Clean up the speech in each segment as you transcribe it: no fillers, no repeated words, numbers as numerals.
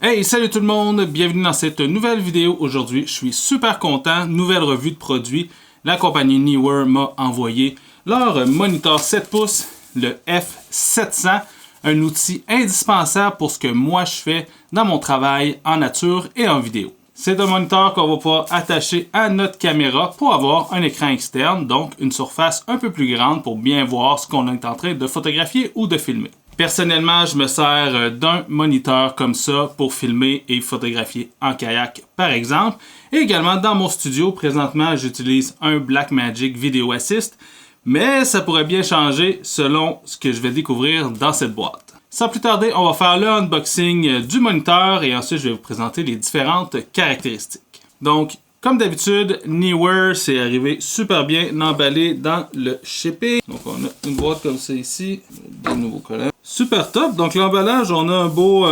Hey, salut tout le monde, bienvenue dans cette nouvelle vidéo. Aujourd'hui, je suis super content, nouvelle revue de produits. La compagnie Neewer m'a envoyé leur moniteur 7 pouces, le F700, un outil indispensable pour ce que moi je fais dans mon travail en nature et en vidéo. C'est un moniteur qu'on va pouvoir attacher à notre caméra pour avoir un écran externe, donc une surface un peu plus grande pour bien voir ce qu'on est en train de photographier ou de filmer. Personnellement, je me sers d'un moniteur comme ça pour filmer et photographier en kayak, par exemple. Et également, dans mon studio, présentement, j'utilise un Blackmagic Video Assist, mais ça pourrait bien changer selon ce que je vais découvrir dans cette boîte. Sans plus tarder, on va faire le unboxing du moniteur et ensuite, je vais vous présenter les différentes caractéristiques. Donc, comme d'habitude, Neewer s'est arrivé super bien emballé dans le shipping. Donc, on a une boîte comme ça ici, des nouveaux collants. Super top. Donc, l'emballage, on a un beau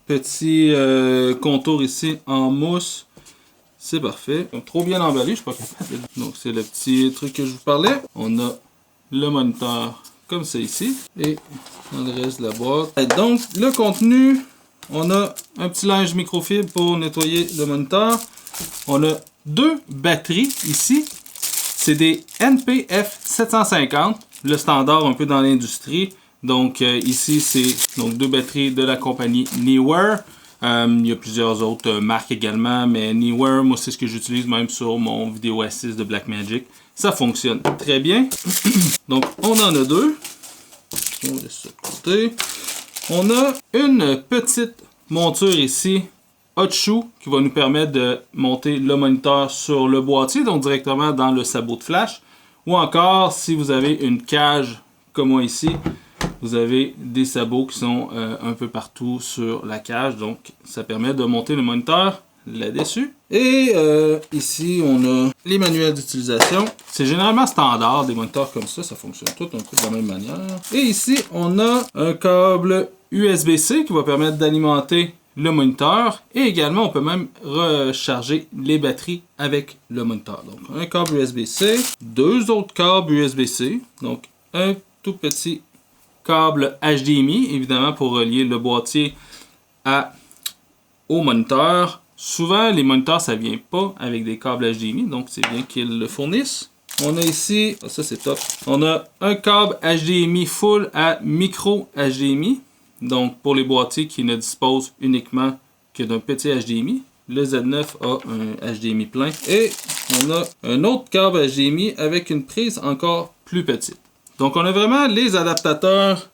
petit contour ici en mousse. C'est parfait. Donc, trop bien emballé, je suis pas capable. Donc, c'est le petit truc que je vous parlais. On a le moniteur comme ça ici. Et dans le reste de la boîte. Et donc, le contenu, on a un petit linge microfibre pour nettoyer le moniteur. On a deux batteries ici. C'est des NPF 750, le standard un peu dans l'industrie. Donc ici, c'est donc deux batteries de la compagnie Neewer. Il y a plusieurs autres marques également, mais Neewer, moi, c'est ce que j'utilise même sur mon Video Assist de Blackmagic. Ça fonctionne très bien. Donc, on en a deux. On laisse ça de côté. On a une petite monture ici, hot shoe, qui va nous permettre de monter le moniteur sur le boîtier, donc directement dans le sabot de flash. Ou encore, si vous avez une cage comme moi ici, vous avez des sabots qui sont un peu partout sur la cage, donc ça permet de monter le moniteur là-dessus. Et ici, on a les manuels d'utilisation. C'est généralement standard, des moniteurs comme ça fonctionne tout un peu de la même manière. Et ici, on a un câble USB-C qui va permettre d'alimenter le moniteur. Et également, on peut même recharger les batteries avec le moniteur. Donc, un câble USB-C, deux autres câbles USB-C. Donc, un tout petit câble HDMI, évidemment, pour relier le boîtier au moniteur. Souvent, les moniteurs, ça vient pas avec des câbles HDMI, donc c'est bien qu'ils le fournissent. On a ici, ça c'est top, on a un câble HDMI full à micro HDMI, donc pour les boîtiers qui ne disposent uniquement que d'un petit HDMI. Le Z9 a un HDMI plein. Et on a un autre câble HDMI avec une prise encore plus petite. Donc on a vraiment les adaptateurs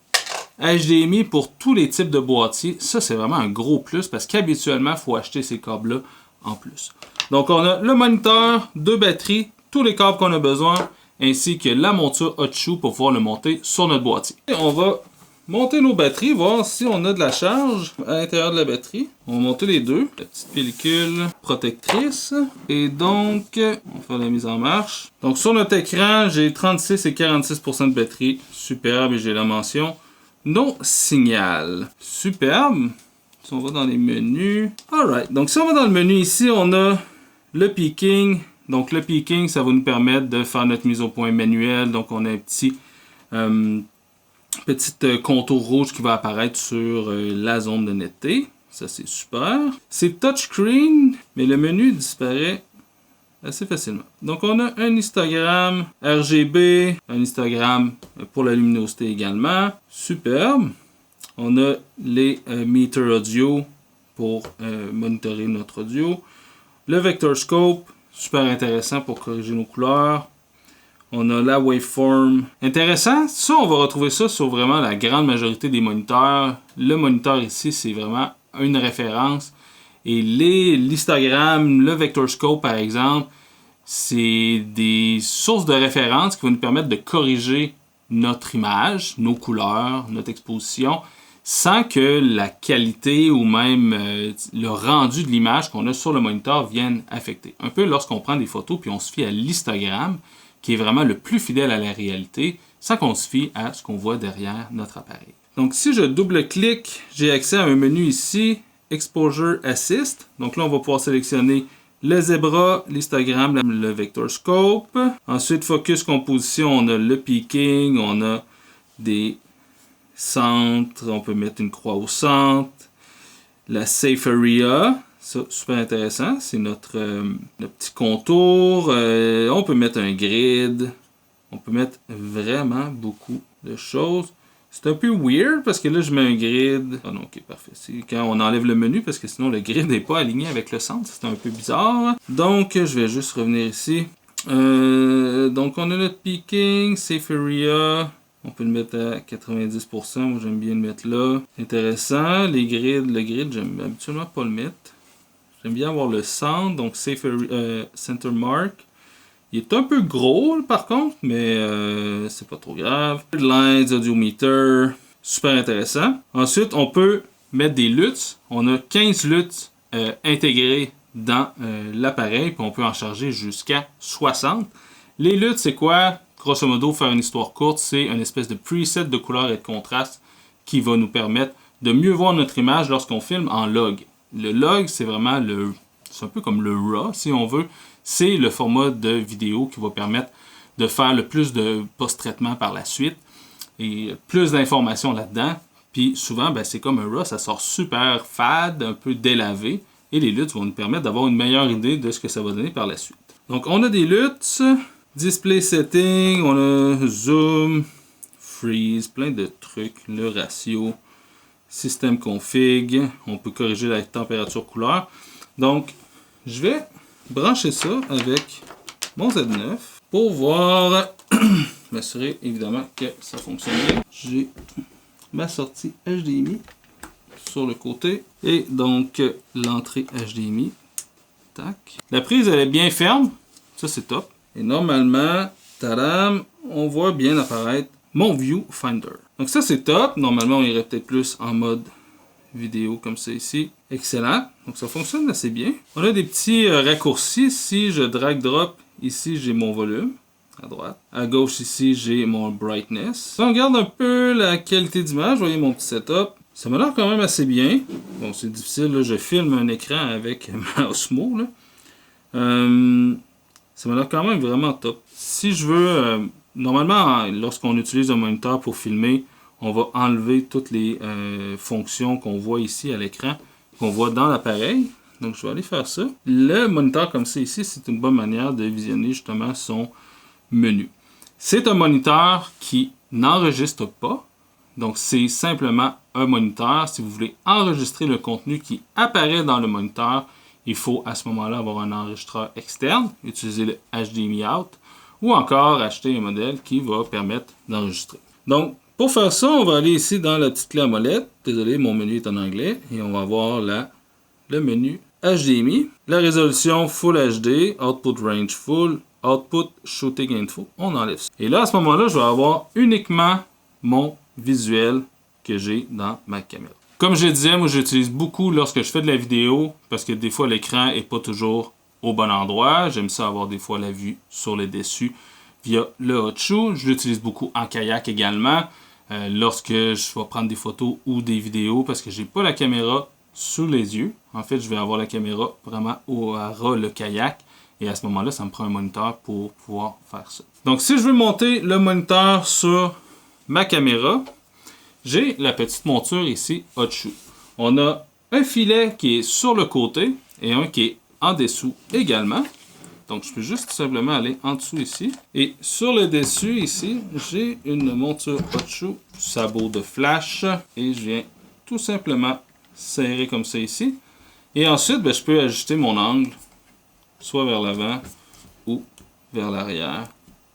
HDMI pour tous les types de boîtiers. Ça, c'est vraiment un gros plus parce qu'habituellement, il faut acheter ces câbles-là en plus. Donc, on a le moniteur, deux batteries, tous les câbles qu'on a besoin, ainsi que la monture hot shoe pour pouvoir le monter sur notre boîtier. Et on va monter nos batteries, voir si on a de la charge à l'intérieur de la batterie. On va monter les deux. La petite pellicule protectrice. Et donc, on va faire la mise en marche. Donc, sur notre écran, j'ai 36 et 46% de batterie. Superbe, et j'ai la mention non signal. Superbe. Si on va dans les menus. Alright. Donc, si on va dans le menu ici, on a le peaking. Donc, le peaking, ça va nous permettre de faire notre mise au point manuelle. Donc, on a un petit contour rouge qui va apparaître sur la zone de netteté. Ça, c'est super. C'est touchscreen, mais le menu disparaît assez facilement. Donc, on a un histogramme RGB, un histogramme pour la luminosité également. Superbe. On a les meter audio pour monitorer notre audio. Le vector scope, super intéressant pour corriger nos couleurs. On a la waveform. Intéressant. Ça, on va retrouver ça sur vraiment la grande majorité des moniteurs. Le moniteur ici, c'est vraiment une référence. Et l'histogramme, le vector scope par exemple, c'est des sources de référence qui vont nous permettre de corriger notre image, nos couleurs, notre exposition, sans que la qualité ou même le rendu de l'image qu'on a sur le moniteur vienne affecter. Un peu lorsqu'on prend des photos puis on se fie à l'histogramme, qui est vraiment le plus fidèle à la réalité, sans qu'on se fie à ce qu'on voit derrière notre appareil. Donc si je double-clique, j'ai accès à un menu ici, Exposure Assist. Donc là, on va pouvoir sélectionner le zebra, l'histogramme, le vector scope. Ensuite, focus composition, on a le peaking, on a des centres, on peut mettre une croix au centre. la Safe Area. Ça, super intéressant. C'est notre petit contour. On peut mettre un grid. On peut mettre vraiment beaucoup de choses. C'est un peu weird parce que là, je mets un grid. Ah non, ok, parfait. C'est quand on enlève le menu parce que sinon, le grid n'est pas aligné avec le centre. C'est un peu bizarre. Donc, je vais juste revenir ici. Donc, on a notre peaking, Safe Area. On peut le mettre à 90%. Moi, j'aime bien le mettre là. Intéressant. Les grids, le grid, j'aime absolument pas le mettre. J'aime bien avoir le centre. Donc, Safe Area, Center Mark. Il est un peu gros par contre, mais c'est pas trop grave. Lines, audiometer, super intéressant. Ensuite, on peut mettre des LUTs. On a 15 LUTs intégrés dans l'appareil, puis on peut en charger jusqu'à 60. Les LUTs, c'est quoi? Grosso modo, faire une histoire courte, c'est une espèce de preset de couleur et de contraste qui va nous permettre de mieux voir notre image lorsqu'on filme en log. Le log, c'est vraiment c'est un peu comme le RAW, si on veut. C'est le format de vidéo qui va permettre de faire le plus de post-traitement par la suite et plus d'informations là-dedans. Puis souvent, c'est comme un RAW, ça sort super fade, un peu délavé. Et les LUTs vont nous permettre d'avoir une meilleure idée de ce que ça va donner par la suite. Donc on a des LUTs, display setting, on a zoom, freeze, plein de trucs, le ratio, système config, on peut corriger la température couleur. Donc je vais brancher ça avec mon Z9 pour voir, m'assurer évidemment que ça fonctionne bien. J'ai ma sortie HDMI sur le côté et donc l'entrée HDMI. Tac. La prise elle est bien ferme, ça c'est top. Et normalement, tadam, on voit bien apparaître mon viewfinder. Donc ça c'est top. Normalement on irait peut-être plus en mode vidéo comme ça ici. Excellent. Donc ça fonctionne assez bien. On a des petits raccourcis. Si je drag drop, ici j'ai mon volume à droite. À gauche ici j'ai mon brightness. Si on regarde un peu la qualité d'image, vous voyez mon petit setup. Ça m'a l'air quand même assez bien. Bon, c'est difficile, là, je filme un écran avec ma Osmo. Là. Ça m'a l'air quand même vraiment top. Si je veux, normalement, lorsqu'on utilise un moniteur pour filmer, on va enlever toutes les fonctions qu'on voit ici à l'écran, qu'on voit dans l'appareil. Donc, je vais aller faire ça. Le moniteur comme ça ici, c'est une bonne manière de visionner justement son menu. C'est un moniteur qui n'enregistre pas. Donc, c'est simplement un moniteur. Si vous voulez enregistrer le contenu qui apparaît dans le moniteur, il faut à ce moment-là avoir un enregistreur externe, utiliser le HDMI out, ou encore acheter un modèle qui va permettre d'enregistrer. Donc, pour faire ça, on va aller ici dans la petite clé à molette. Désolé, mon menu est en anglais. Et on va voir le menu HDMI. La résolution Full HD, Output Range Full, Output Shooting Info. On enlève ça. Et là, à ce moment-là, je vais avoir uniquement mon visuel que j'ai dans ma caméra. Comme je disais, moi j'utilise beaucoup lorsque je fais de la vidéo parce que des fois l'écran n'est pas toujours au bon endroit. J'aime ça avoir des fois la vue sur le dessus via le hot shoe. Je l'utilise beaucoup en kayak également lorsque je vais prendre des photos ou des vidéos parce que j'ai pas la caméra sous les yeux. En fait, je vais avoir la caméra vraiment à ras le kayak et à ce moment-là, ça me prend un moniteur pour pouvoir faire ça. Donc si je veux monter le moniteur sur ma caméra, j'ai la petite monture ici, hot shoe. On a un filet qui est sur le côté et un qui est en dessous également. Donc, je peux juste tout simplement aller en dessous ici. Et sur le dessus ici, j'ai une monture hot shoe, sabot de flash. Et je viens tout simplement serrer comme ça ici. Et ensuite, je peux ajuster mon angle, soit vers l'avant ou vers l'arrière,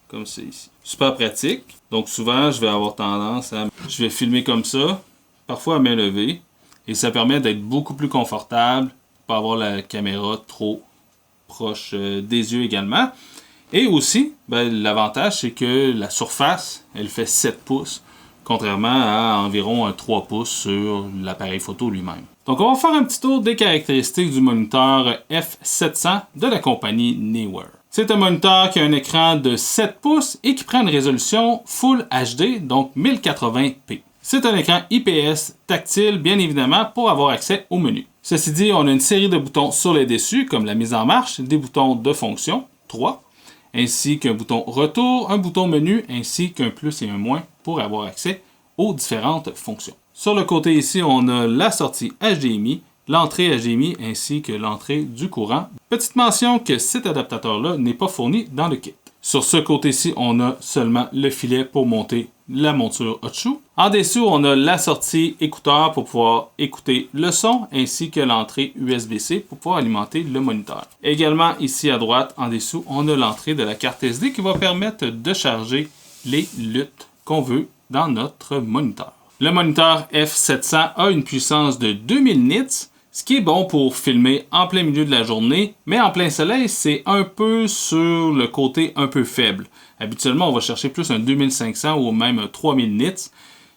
comme ça ici. Super pratique. Donc souvent, je vais avoir tendance à... Je vais filmer comme ça, parfois à main levée. Et ça permet d'être beaucoup plus confortable, pas avoir la caméra trop proche des yeux également. Et aussi, l'avantage, c'est que la surface, elle fait 7 pouces, contrairement à environ 3 pouces sur l'appareil photo lui-même. Donc on va faire un petit tour des caractéristiques du moniteur F700 de la compagnie Neewer. C'est un moniteur qui a un écran de 7 pouces et qui prend une résolution Full HD, donc 1080p. C'est un écran IPS tactile, bien évidemment, pour avoir accès au menu. Ceci dit, on a une série de boutons sur les dessus, comme la mise en marche, des boutons de fonction, 3, ainsi qu'un bouton retour, un bouton menu, ainsi qu'un plus et un moins pour avoir accès aux différentes fonctions. Sur le côté ici, on a la sortie HDMI l'entrée HDMI ainsi que l'entrée du courant. Petite mention que cet adaptateur-là n'est pas fourni dans le kit. Sur ce côté-ci, on a seulement le filet pour monter la monture hot shoe. En dessous, on a la sortie écouteur pour pouvoir écouter le son ainsi que l'entrée USB-C pour pouvoir alimenter le moniteur. Également, ici à droite, en dessous, on a l'entrée de la carte SD qui va permettre de charger les luttes qu'on veut dans notre moniteur. Le moniteur F700 a une puissance de 2000 nits, ce qui est bon pour filmer en plein milieu de la journée, mais en plein soleil, c'est un peu sur le côté un peu faible. Habituellement, on va chercher plus un 2500 ou même un 3000 nits,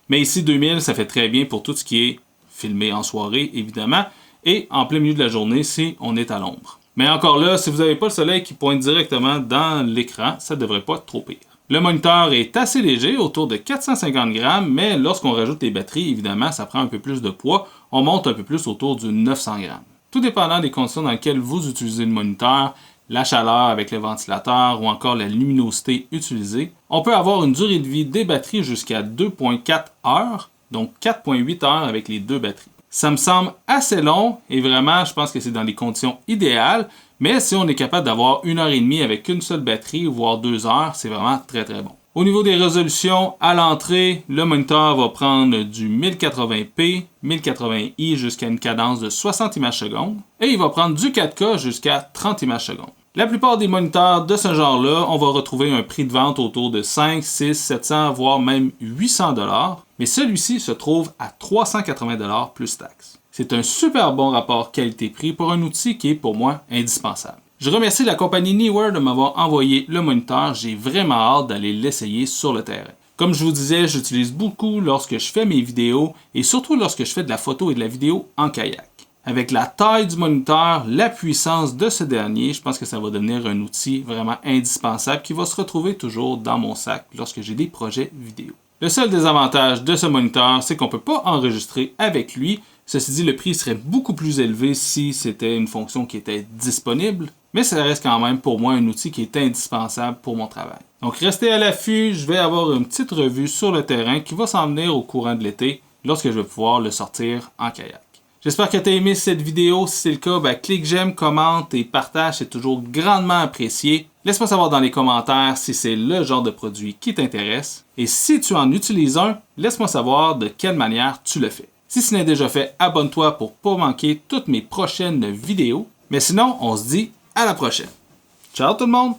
mais ici 2000, ça fait très bien pour tout ce qui est filmé en soirée, évidemment, et en plein milieu de la journée si on est à l'ombre. Mais encore là, si vous n'avez pas le soleil qui pointe directement dans l'écran, ça ne devrait pas être trop pire. Le moniteur est assez léger, autour de 450 grammes, mais lorsqu'on rajoute les batteries, évidemment, ça prend un peu plus de poids. On monte un peu plus autour du 900 grammes. Tout dépendant des conditions dans lesquelles vous utilisez le moniteur, la chaleur avec le ventilateur ou encore la luminosité utilisée, on peut avoir une durée de vie des batteries jusqu'à 2,4 heures, donc 4,8 heures avec les deux batteries. Ça me semble assez long et vraiment, je pense que c'est dans les conditions idéales. Mais si on est capable d'avoir 1h30 avec une seule batterie, voire 2 heures, c'est vraiment très très bon. Au niveau des résolutions, à l'entrée, le moniteur va prendre du 1080p, 1080i jusqu'à une cadence de 60 images secondes. Et il va prendre du 4K jusqu'à 30 images secondes. La plupart des moniteurs de ce genre-là, on va retrouver un prix de vente autour de 5, 6, 700, voire même 800 $. Mais celui-ci se trouve à 380 $ plus taxes. C'est un super bon rapport qualité-prix pour un outil qui est pour moi indispensable. Je remercie la compagnie Neewer de m'avoir envoyé le moniteur. J'ai vraiment hâte d'aller l'essayer sur le terrain. Comme je vous disais, j'utilise beaucoup lorsque je fais mes vidéos et surtout lorsque je fais de la photo et de la vidéo en kayak. Avec la taille du moniteur, la puissance de ce dernier, je pense que ça va devenir un outil vraiment indispensable qui va se retrouver toujours dans mon sac lorsque j'ai des projets vidéo. Le seul désavantage de ce moniteur, c'est qu'on ne peut pas enregistrer avec lui. Ceci dit, le prix serait beaucoup plus élevé si c'était une fonction qui était disponible, mais ça reste quand même pour moi un outil qui est indispensable pour mon travail. Donc restez à l'affût, je vais avoir une petite revue sur le terrain qui va s'en venir au courant de l'été lorsque je vais pouvoir le sortir en kayak. J'espère que tu as aimé cette vidéo. Si c'est le cas, clique j'aime, commente et partage, c'est toujours grandement apprécié. Laisse-moi savoir dans les commentaires si c'est le genre de produit qui t'intéresse. Et si tu en utilises un, laisse-moi savoir de quelle manière tu le fais. Si ce n'est déjà fait, abonne-toi pour ne pas manquer toutes mes prochaines vidéos. Mais sinon, on se dit à la prochaine. Ciao tout le monde!